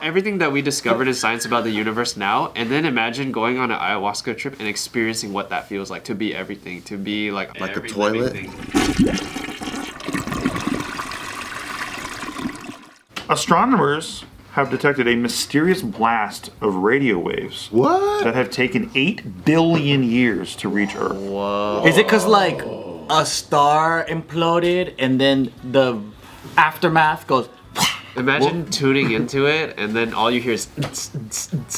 Everything that we discovered in science about the universe now, and then imagine going on an ayahuasca trip and experiencing what that feels like to be everything, to be like a toilet. Astronomers have detected a mysterious blast of radio waves. What? That have taken 8 billion years to reach Earth. Whoa. Is it because like a star imploded and then the aftermath goes? Imagine tuning into it and then all you hear is.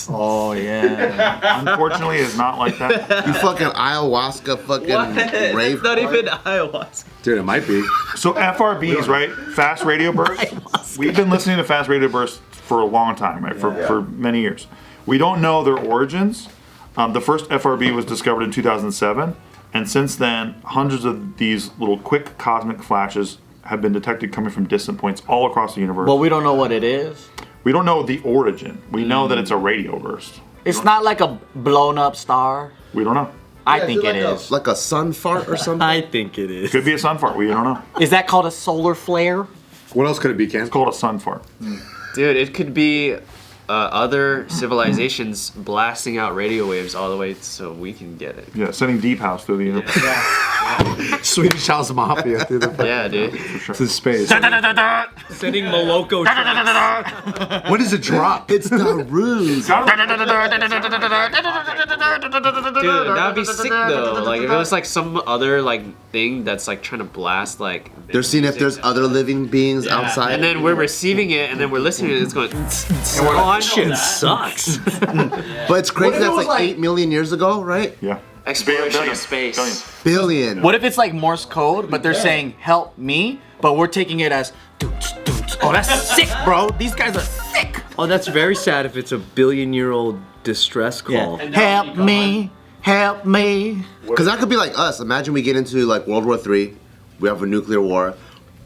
Oh yeah. Unfortunately, it's not like that. You fucking ayahuasca fucking rave. It's not even ayahuasca. Dude, it might be. So FRBs, right? Fast radio bursts. We've been listening to fast radio bursts for a long time, right? For many years. We don't know their origins. The first FRB was discovered in 2007, and since then, hundreds of these little quick cosmic flashes have been detected coming from distant points all across the universe. But we don't know what it is. We don't know the origin. We know that it's a radio burst. It's not like a blown up star. We don't know. I think it is. Like a sun fart or something? I think it is. Could be a sun fart. We don't know. Is that called a solar flare? What else could it be, Ken? It's called a sun fart. Dude, it could be other civilizations blasting out radio waves all the way so we can get it. Yeah, sending deep house through the universe. Swedish House Mafia through the Yeah, dude. to space. Sending Moloko shots. What is a drop? It's the ruse. Dude, that'd be sick though. Like if it was like some other like thing that's like trying to blast like. They're seeing if there's other living beings outside. And then we're receiving it, and then we're listening to it. It's going. Shit sucks. But it's crazy that's like 8 million years ago, right? Yeah. Exploration of space. Billion. What if it's like Morse code, but they're saying help me, but we're taking it as doots, doots. Oh, that's sick, bro. These guys are sick. Oh, that's very sad if it's a billion-year-old distress call. Help me, help me. Because that could be like us. Imagine we get into like World War III, we have a nuclear war,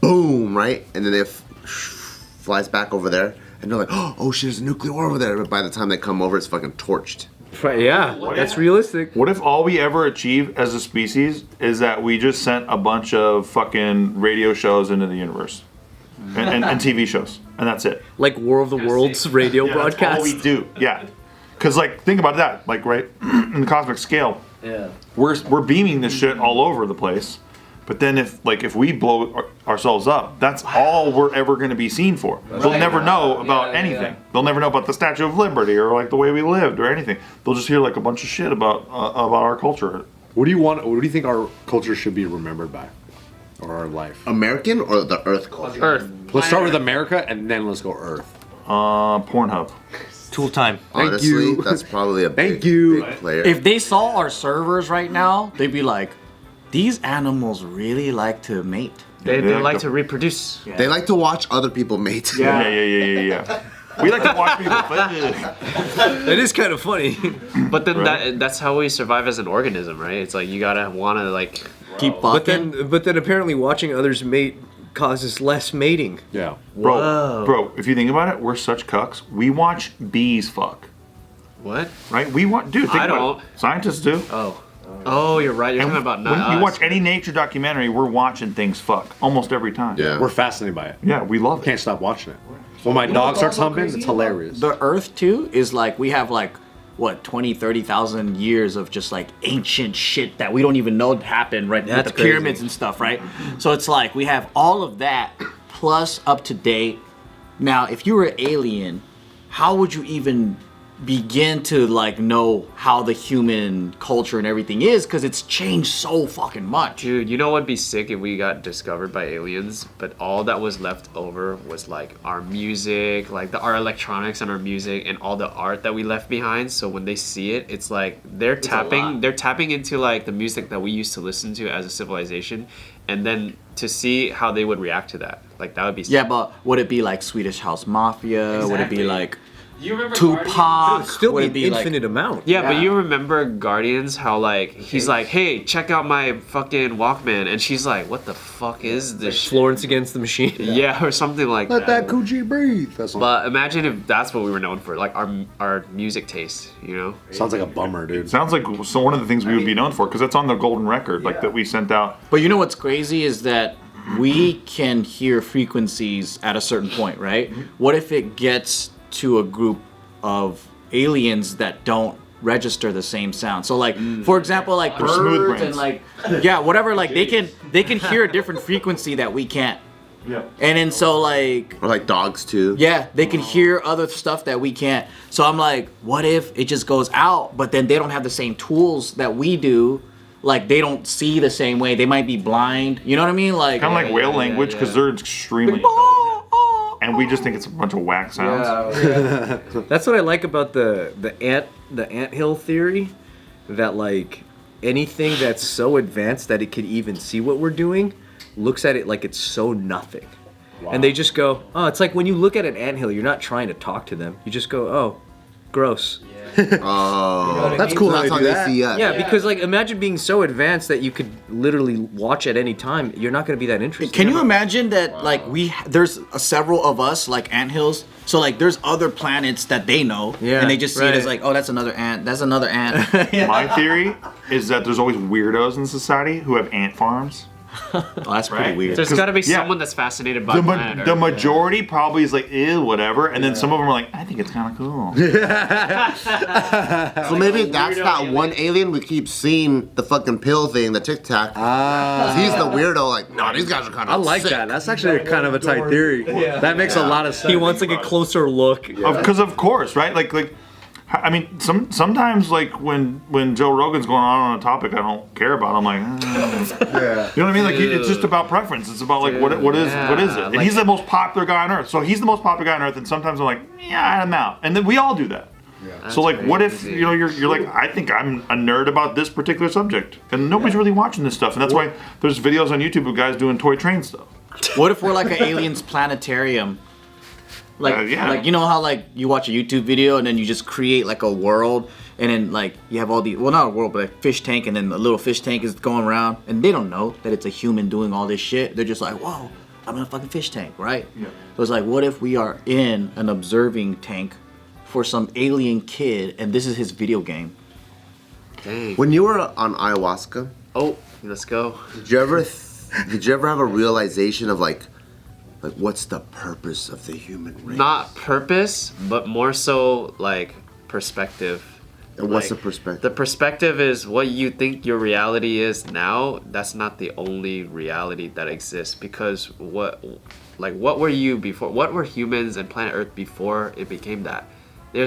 boom, right? And then it flies back over there, and they're like, oh shit, there's a nuclear war over there. But by the time they come over, it's fucking torched. Yeah, that's realistic. What if all we ever achieve as a species is that we just sent a bunch of fucking radio shows into the universe? And TV shows. And that's it. Like War of the Worlds radio Yeah, broadcast. that's all we do. Yeah. Because, like, think about that. Like, right, in the cosmic scale, we're beaming this shit all over the place. But then if we blow ourselves up, that's all we're ever going to be seen for. They'll never know about anything. They'll never know about the Statue of Liberty or like the way we lived or anything. They'll just hear like a bunch of shit about our culture. What do you think our culture should be remembered by? Or our life? American or the Earth culture? Earth. Let's start with America and then let's go Earth. Pornhub. Tool time. Honestly, you. that's probably a big player. If they saw our servers right now, they'd be like, these animals really like to mate. They like to reproduce. They like to watch other people mate. Yeah. We like to watch people. That is kind of funny. But then that's how we survive as an organism, right? It's like you gotta wanna like Keep fucking. But then apparently watching others mate causes less mating. Yeah. Bro, if you think about it, we're such cucks. We watch bees fuck. what? Right? Think I about don't. it. Scientists do. Oh, you're right. You're talking about not When us. you watch any nature documentary, we're watching things fuck almost every time. Yeah. We're fascinated by it. Yeah, we love it. Can't stop watching it. When my dog starts humping, it's hilarious. The Earth too is like we have like what 20, 30,000 years of just like ancient shit that we don't even know happened right with That's the pyramids crazy. and stuff, right? So it's like we have all of that plus up to date. Now, if you were an alien, how would you even begin to like know how the human culture and everything is? Because it's changed so fucking much. Dude, you know what'd be sick if we got discovered by aliens, but all that was left over was like our music, like our electronics and our music and all the art that we left behind. So when they see it, it's like they're tapping into like the music that we used to listen to as a civilization, and then to see how they would react to that. Like that would be sick. Yeah, but would it be like Swedish House Mafia? Would it be like You remember Tupac? It'd still Would be it an be infinite amount. Yeah, but you remember Guardians, how like he's like, hey, check out my fucking Walkman, and she's like, what the fuck is this shit? Florence Against the Machine. Yeah, or something like Let that. that coochie breathe. That's But imagine if that's what we were known for, like our music taste, you know? sounds like a bummer, dude. Sounds like one of the things we would be known for, because that's on the golden record, like that we sent out. But you know what's crazy is that we can hear frequencies at a certain point, right? What if it gets to a group of aliens that don't register the same sound. So like, for example, like They're smooth birds and brains. like, yeah, whatever. Like they can hear a different frequency that we can't. Yeah. And then so like, Or like dogs too. yeah, they can hear other stuff that we can't. So I'm like, what if it just goes out, but then they don't have the same tools that we do? Like they don't see the same way. They might be blind. You know what I mean? Like Kind of like whale language because they're extremely intelligent, and we just think it's a bunch of whack sounds. That's what I like about the anthill theory, that like anything that's so advanced that it could even see what we're doing looks at it like it's so nothing. And they just go, oh, it's like when you look at an anthill, you're not trying to talk to them. You just go, oh, gross. Oh, That's cool how That's they how do they that. see us. Yeah, because like imagine being so advanced that you could literally watch at any time. You're not going to be that interested. Can you imagine that like there's several of us like anthills, so like there's other planets that they know, Yeah, and they just see it as right. like, oh, that's another ant, that's another ant. My theory is that there's always weirdos in society who have ant farms. Oh, that's pretty Right? weird. There's got to be Yeah. someone that's fascinated by The, planet the Earth. majority probably is like, ew, whatever, and then some of them are like, I think it's kind of cool. So maybe that's that one alien we keep seeing the fucking pill thing, the Tic Tac. He's the weirdo. Like, no, these guys are kind of. I like that. That's actually kind of a tight theory. That makes a lot of sense. He wants like a closer look. Because of course, right? Like, I mean, sometimes like when Joe Rogan's going on a topic I don't care about, I'm like, you know what I mean? Like it's just about preference. It's about like what is it? And he's the most popular guy on earth. So he's the most popular guy on earth, and sometimes I'm like, yeah, I'm out. And then we all do that. So like, what if you're like, I think I'm a nerd about this particular subject, and nobody's really watching this stuff, and that's why there's videos on YouTube of guys doing toy train stuff. What if we're like an aliens planetarium? Like, yeah. like you know how like you watch a YouTube video and then you just create like a world, and then like you have all the, well, not a world, but a fish tank, and then the little fish tank is going around, and they don't know that it's a human doing all this shit. They're just like, whoa, I'm in a fucking fish tank, right? Yeah. So it's like, what if we are in an observing tank for some alien kid, and this is his video game? Dang. When you were on ayahuasca, Oh, let's go. did you ever have a realization of like what's the purpose of the human race? Not purpose, but more so like perspective. And what's Like, the perspective? The perspective is what you think your reality is now. That's not the only reality that exists, because what were you before? What were humans and planet Earth before it became that? There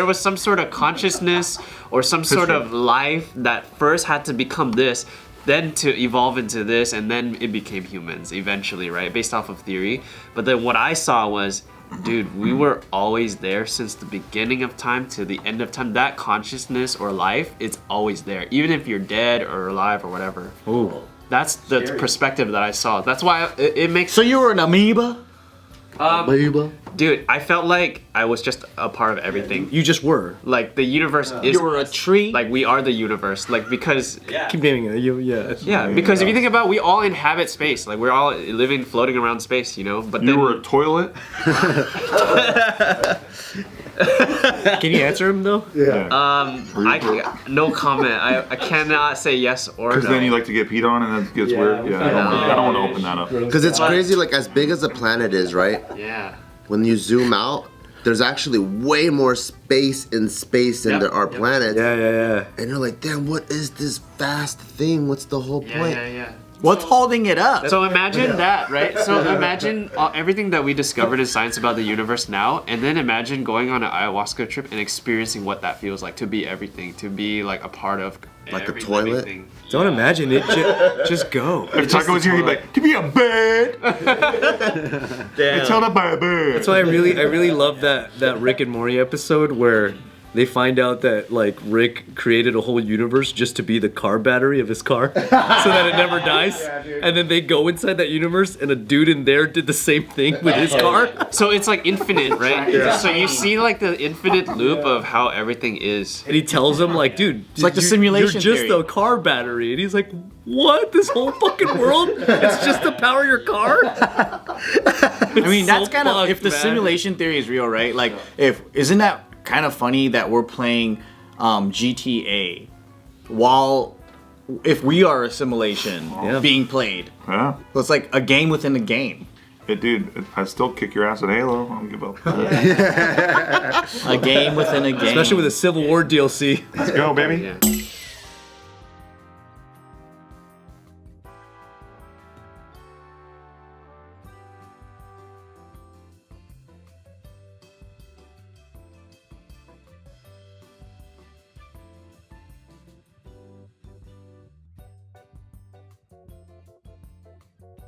was some sort of consciousness or some sort of life that first had to become this, then to evolve into this, and then it became humans eventually, right? Based off of theory. But then what I saw was, dude, we were always there since the beginning of time to the end of time. That consciousness or life, it's always there, even if you're dead or alive or whatever. Ooh. That's the perspective that I saw. That's why it makes. So you were an amoeba? Dude, I felt like I was just a part of everything. You just were. Like the universe is. You were a tree? Like we are the universe. Like because. Keep naming it. Yeah, because if you think about it, we all inhabit space. Like we're all living, floating around space, you know? But You then were a toilet. Can you answer him though? no comment. I cannot say yes or Because no. then you like to get peed on, and that gets weird. Yeah, I don't want to open that up. Because it's crazy, like as big as the planet is, right? Yeah. When you zoom out, there's actually way more space in space than there are planets. Yeah. And you're like, damn, what is this vast thing? What's the whole point? Yeah. What's holding it up? So imagine that, right? So imagine everything that we discovered in science about the universe now, and then imagine going on an ayahuasca trip and experiencing what that feels like to be everything, to be like a part of Like a every toilet? living thing. Don't imagine it. Just go. If Taco was here, he'd be like, to be a bird. It's held up by a bird. That's why I really love that Rick and Morty episode where they find out that like Rick created a whole universe just to be the car battery of his car, so that it never dies. And then they go inside that universe, and a dude in there did the same thing with his car. So it's like infinite, right? So you see like the infinite loop of how everything is. And he tells him like, dude, it's like the simulation You're just theory. a car battery. And he's like, what? This whole fucking world? It's just to power your car? I mean, that's so kind of, fucked, if the man. simulation theory is real, right? Like, isn't that kind of funny that we're playing GTA while, if we are a simulation being played? Yeah. So it's like a game within a game. Dude, I still kick your ass at Halo. I don't give up. A game within a game. Especially with a Civil War DLC. Let's go, baby. Yeah.